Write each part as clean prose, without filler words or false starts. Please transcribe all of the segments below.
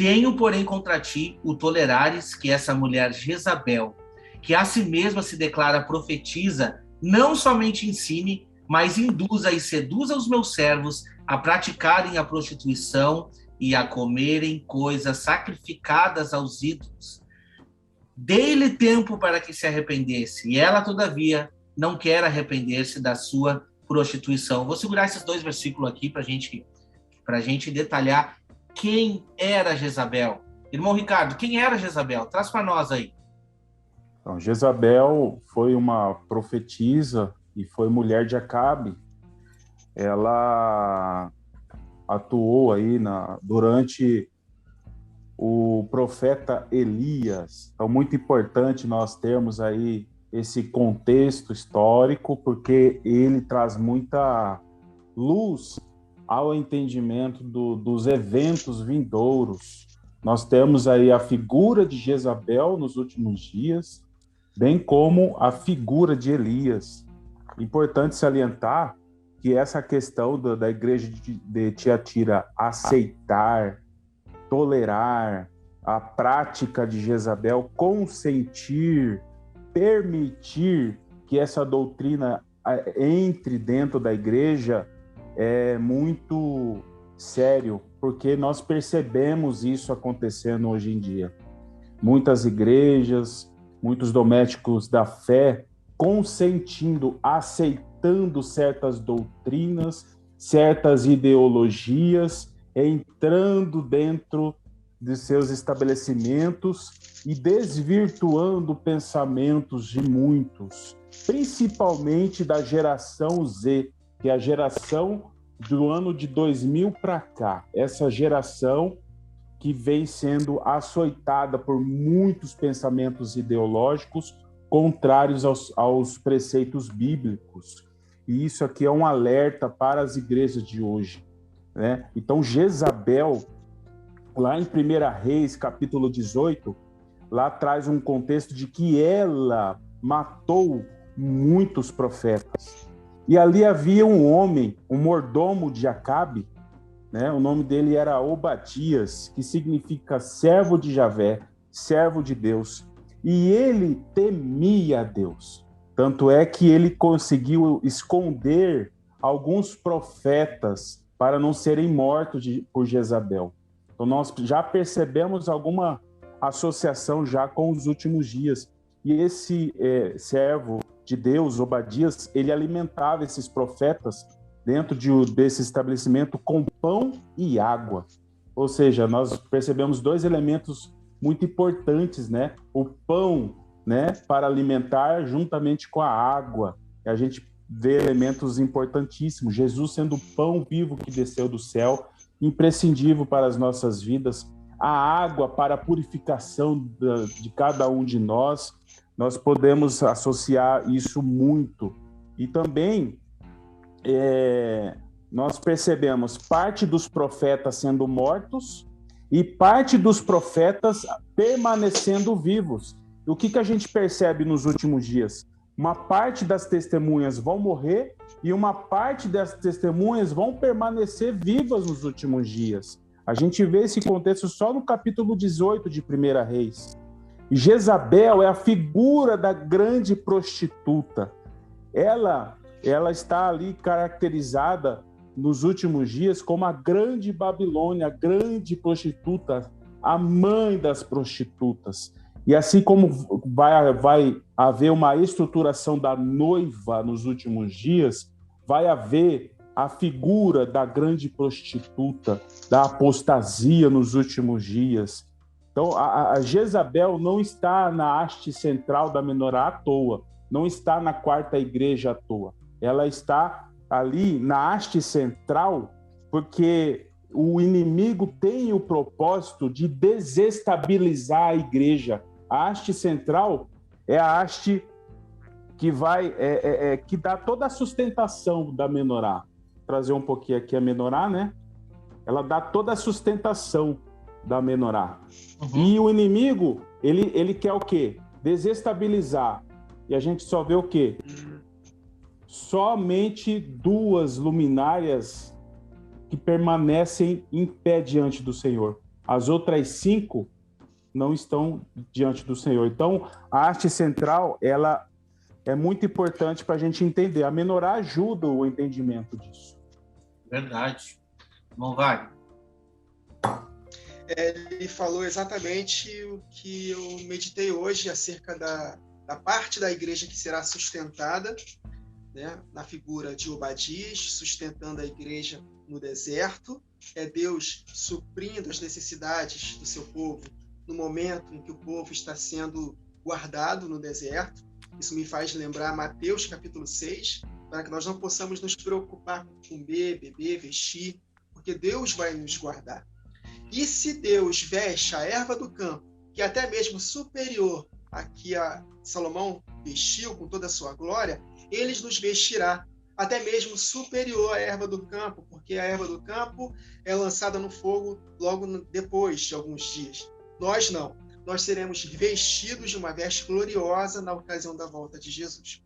Tenho, porém, contra ti o tolerares que essa mulher Jezabel, que a si mesma se declara profetiza, não somente ensine, mas induza e seduza os meus servos a praticarem a prostituição e a comerem coisas sacrificadas aos ídolos. Dei-lhe tempo para que se arrependesse, e ela, todavia, não quer arrepender-se da sua prostituição. Vou segurar esses 2 versículos aqui para a gente detalhar quem era Jezabel. Irmão Ricardo, quem era Jezabel? Traz para nós aí. Então, Jezabel foi uma profetisa e foi mulher de Acabe. Ela atuou aí durante o profeta Elias. Então, muito importante nós termos aí esse contexto histórico, porque ele traz muita luz ao entendimento dos eventos vindouros. Nós temos aí a figura de Jezabel nos últimos dias, bem como a figura de Elias. Importante salientar que essa questão da igreja de Tiatira aceitar, tolerar a prática de Jezabel, consentir, permitir que essa doutrina entre dentro da igreja é muito sério, porque nós percebemos isso acontecendo hoje em dia. Muitas igrejas, muitos domésticos da fé consentindo, aceitando certas doutrinas, certas ideologias, entrando dentro de seus estabelecimentos e desvirtuando pensamentos de muitos, principalmente da geração Z, que é a geração do ano de 2000 para cá. Essa geração que vem sendo açoitada por muitos pensamentos ideológicos contrários aos preceitos bíblicos. E isso aqui é um alerta para as igrejas de hoje, né? Então, Jezabel, lá em 1 Reis, capítulo 18, lá traz um contexto de que ela matou muitos profetas. E ali havia um homem, um mordomo de Acabe, né? O nome dele era Obadias, que significa servo de Javé, servo de Deus. E ele temia a Deus. Tanto é que ele conseguiu esconder alguns profetas para não serem mortos por Jezabel. Então nós já percebemos alguma associação já com os últimos dias. E esse servo de Deus, Obadias, ele alimentava esses profetas dentro desse estabelecimento com pão e água. Ou seja, nós percebemos 2 elementos muito importantes, né? O pão, né, para alimentar juntamente com a água. E a gente vê elementos importantíssimos. Jesus sendo o pão vivo que desceu do céu, imprescindível para as nossas vidas. A água para a purificação de cada um de nós. Nós podemos associar isso muito. E também nós percebemos parte dos profetas sendo mortos e parte dos profetas permanecendo vivos. E o que a gente percebe nos últimos dias? Uma parte das testemunhas vão morrer e uma parte das testemunhas vão permanecer vivas nos últimos dias. A gente vê esse contexto só no capítulo 18 de 1 Reis. E Jezabel é a figura da grande prostituta. Ela está ali caracterizada nos últimos dias como a grande Babilônia, a grande prostituta, a mãe das prostitutas. E assim como vai haver uma estruturação da noiva nos últimos dias, vai haver a figura da grande prostituta, da apostasia nos últimos dias. Então, a Jezabel não está na haste central da menorá à toa, não está na quarta igreja à toa. Ela está ali na haste central porque o inimigo tem o propósito de desestabilizar a igreja. A haste central é a haste que que dá toda a sustentação da menorá. Vou trazer um pouquinho aqui a menorá, né? Ela dá toda a sustentação da menorá. Uhum. E o inimigo, ele quer o quê? Desestabilizar. E a gente só vê o quê? Somente 2 luminárias que permanecem em pé diante do Senhor. as outras 5 não estão diante do Senhor. Então, a haste central, ela é muito importante para a gente entender. A menorá ajuda o entendimento disso. Verdade. Não vai? Ele falou exatamente o que eu meditei hoje acerca da parte da igreja que será sustentada, né, na figura de Obadias, sustentando a igreja no deserto. É Deus suprindo as necessidades do seu povo no momento em que o povo está sendo guardado no deserto. Isso me faz lembrar Mateus capítulo 6, para que nós não possamos nos preocupar com comer, beber, vestir, porque Deus vai nos guardar. E se Deus veste a erva do campo, que é até mesmo superior a que a Salomão vestiu com toda a sua glória, ele nos vestirá até mesmo superior à erva do campo, porque a erva do campo é lançada no fogo logo depois de alguns dias. Nós não. Nós seremos vestidos de uma veste gloriosa na ocasião da volta de Jesus.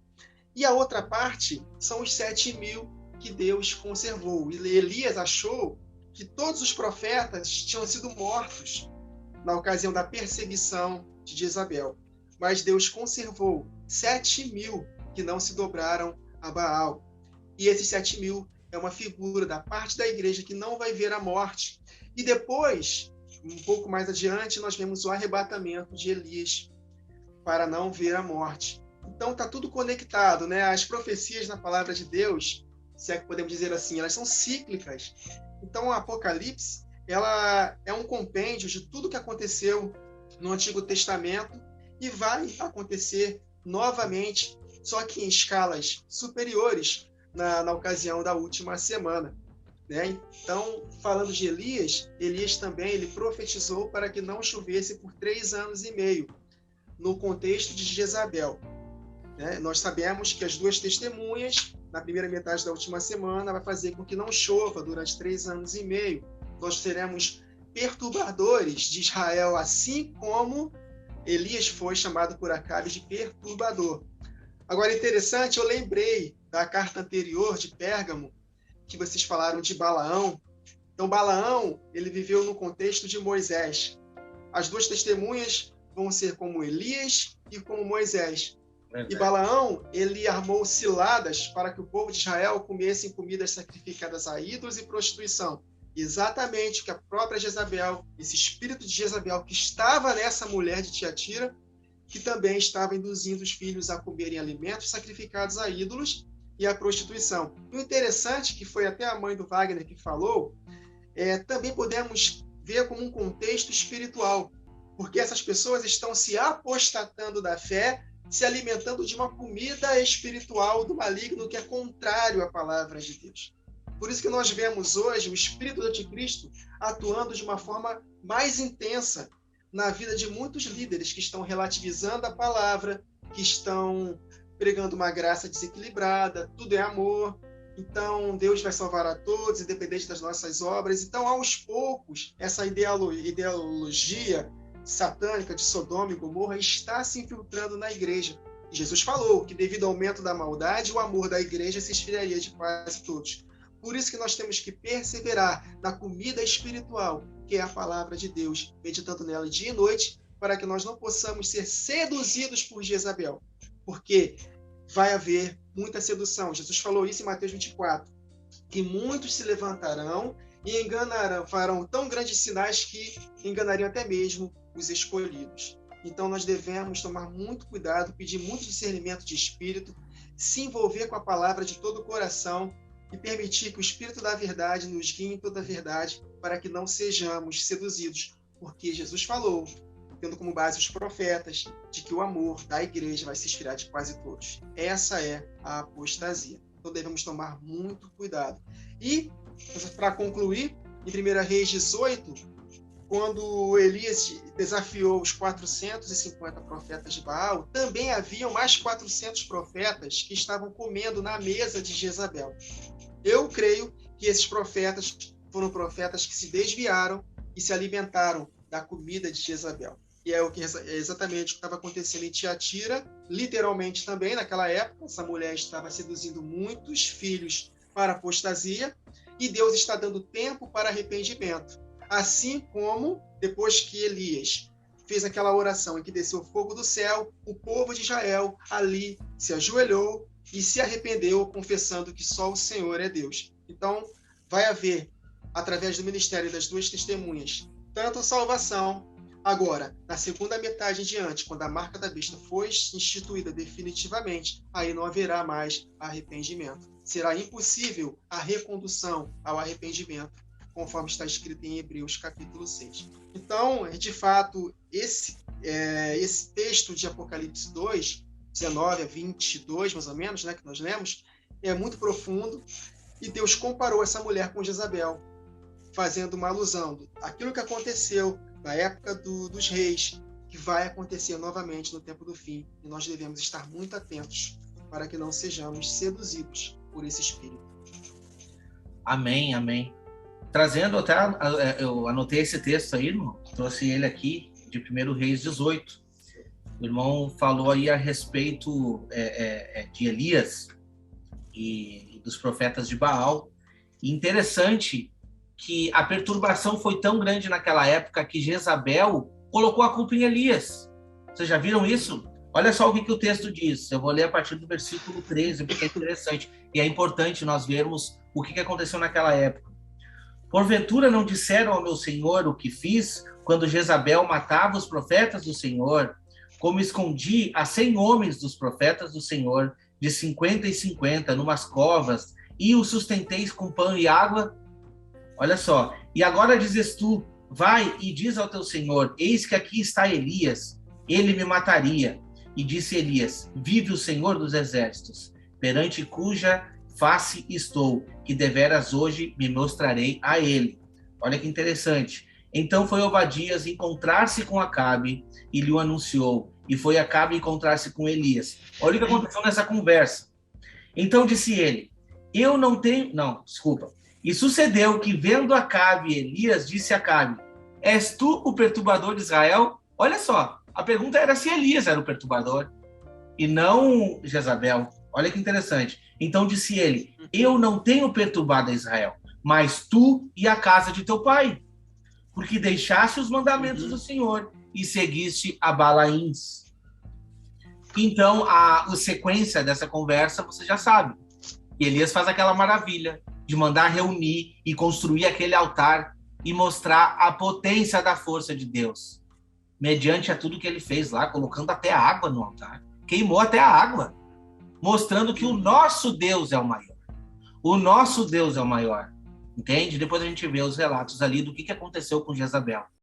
E a outra parte são os 7.000 que Deus conservou. E Elias achou que todos os profetas tinham sido mortos na ocasião da perseguição de Jezabel. Mas Deus conservou 7.000 que não se dobraram a Baal. E esses 7.000 é uma figura da parte da igreja que não vai ver a morte. E depois, um pouco mais adiante, nós vemos o arrebatamento de Elias para não ver a morte. Então está tudo conectado, né? As profecias na palavra de Deus, se é que podemos dizer assim, elas são cíclicas. Então o Apocalipse, ela é um compêndio de tudo que aconteceu no Antigo Testamento e vai acontecer novamente, só que em escalas superiores na ocasião da última semana, né? Então, falando de Elias, Elias também ele profetizou para que não chovesse por 3 anos e meio, no contexto de Jezabel. Né? Nós sabemos que as 2 testemunhas, na primeira metade da última semana, vai fazer com que não chova durante 3 anos e meio. Nós seremos perturbadores de Israel, assim como Elias foi chamado por Acabe de perturbador. Agora, interessante, eu lembrei da carta anterior de Pérgamo, que vocês falaram de Balaão. Então, Balaão, ele viveu no contexto de Moisés. As 2 testemunhas vão ser como Elias e como Moisés. E Balaão, ele armou ciladas para que o povo de Israel comessem comidas sacrificadas a ídolos e prostituição. Exatamente o que a própria Jezabel, esse espírito de Jezabel que estava nessa mulher de Tiatira, que também estava induzindo os filhos a comerem alimentos sacrificados a ídolos e a prostituição. E o interessante, que foi até a mãe do Wagner que falou, também podemos ver como um contexto espiritual, porque essas pessoas estão se apostatando da fé, se alimentando de uma comida espiritual do maligno que é contrário à palavra de Deus. Por isso que nós vemos hoje o espírito do anticristo atuando de uma forma mais intensa na vida de muitos líderes que estão relativizando a palavra, que estão pregando uma graça desequilibrada, tudo é amor, então Deus vai salvar a todos, independente das nossas obras. Então, aos poucos, essa ideologia satânica de Sodoma e Gomorra está se infiltrando na igreja. E Jesus falou que, devido ao aumento da maldade, o amor da igreja se esfriaria de quase todos. Por isso que nós temos que perseverar na comida espiritual, que é a palavra de Deus, meditando nela dia e noite, para que nós não possamos ser seduzidos por Jezabel, porque vai haver muita sedução. Jesus falou isso em Mateus 24, que muitos se levantarão e enganarão, farão tão grandes sinais que enganariam até mesmo os escolhidos. Então nós devemos tomar muito cuidado, pedir muito discernimento de espírito, se envolver com a palavra de todo o coração e permitir que o Espírito da verdade nos guie em toda a verdade, para que não sejamos seduzidos, porque Jesus falou, tendo como base os profetas, de que o amor da igreja vai se esfriar de quase todos. Essa é a apostasia. Então devemos tomar muito cuidado. E, para concluir, em 1 Reis 18, quando Elias desafiou os 450 profetas de Baal, também haviam mais 400 profetas que estavam comendo na mesa de Jezabel. Eu creio que esses profetas foram profetas que se desviaram e se alimentaram da comida de Jezabel. E é exatamente o que estava acontecendo em Tiatira, literalmente também naquela época. Essa mulher estava seduzindo muitos filhos para a apostasia, e Deus está dando tempo para arrependimento. Assim como depois que Elias fez aquela oração em que desceu fogo do céu, o povo de Israel ali se ajoelhou e se arrependeu, confessando que só o Senhor é Deus. Então, vai haver, através do ministério das duas testemunhas, tanto salvação. Agora, na segunda metade em diante, quando a marca da besta for instituída definitivamente, aí não haverá mais arrependimento. Será impossível a recondução ao arrependimento, conforme está escrito em Hebreus capítulo 6. Então, de fato, esse texto de Apocalipse 2, 19 a 22, mais ou menos, né, que nós lemos, é muito profundo, e Deus comparou essa mulher com Jezabel, fazendo uma alusão àquilo que aconteceu na época dos reis, que vai acontecer novamente no tempo do fim, e nós devemos estar muito atentos para que não sejamos seduzidos por esse espírito. Amém, amém. Trazendo até, eu anotei esse texto aí, irmão, trouxe ele aqui, de 1 Reis 18. O irmão falou aí a respeito de Elias e dos profetas de Baal. E interessante que a perturbação foi tão grande naquela época que Jezabel colocou a culpa em Elias. Vocês já viram isso? Olha só o que o texto diz. Eu vou ler a partir do versículo 13, porque é interessante. E é importante nós vermos o que aconteceu naquela época. Porventura não disseram ao meu senhor o que fiz quando Jezabel matava os profetas do Senhor, como escondi a 100 homens dos profetas do Senhor, de 50 em 50, numas covas, e os sustenteis com pão e água? Olha só, e agora dizes tu, vai e diz ao teu senhor, eis que aqui está Elias, ele me mataria. E disse Elias, vive o Senhor dos exércitos, perante cuja face estou, que deveras hoje me mostrarei a ele. Olha que interessante. Então foi Obadias encontrar-se com Acabe e lhe o anunciou, e foi Acabe encontrar-se com Elias. Olha o que aconteceu nessa conversa. Então disse ele, eu não tenho... Não, desculpa. E sucedeu que, vendo Acabe e Elias, disse Acabe, és tu o perturbador de Israel? Olha só, a pergunta era se Elias era o perturbador, e não Jezabel. Olha que interessante. Então disse ele, eu não tenho perturbado a Israel, mas tu e a casa de teu pai, porque deixaste os mandamentos do Senhor e seguiste a Balaíns. Então, a sequência dessa conversa, você já sabe. E Elias faz aquela maravilha de mandar reunir e construir aquele altar e mostrar a potência da força de Deus, mediante a tudo que ele fez lá, colocando até a água no altar. Queimou até a água, mostrando que o nosso Deus é o maior. O nosso Deus é o maior. Entende? Depois a gente vê os relatos ali do que aconteceu com Jezabel.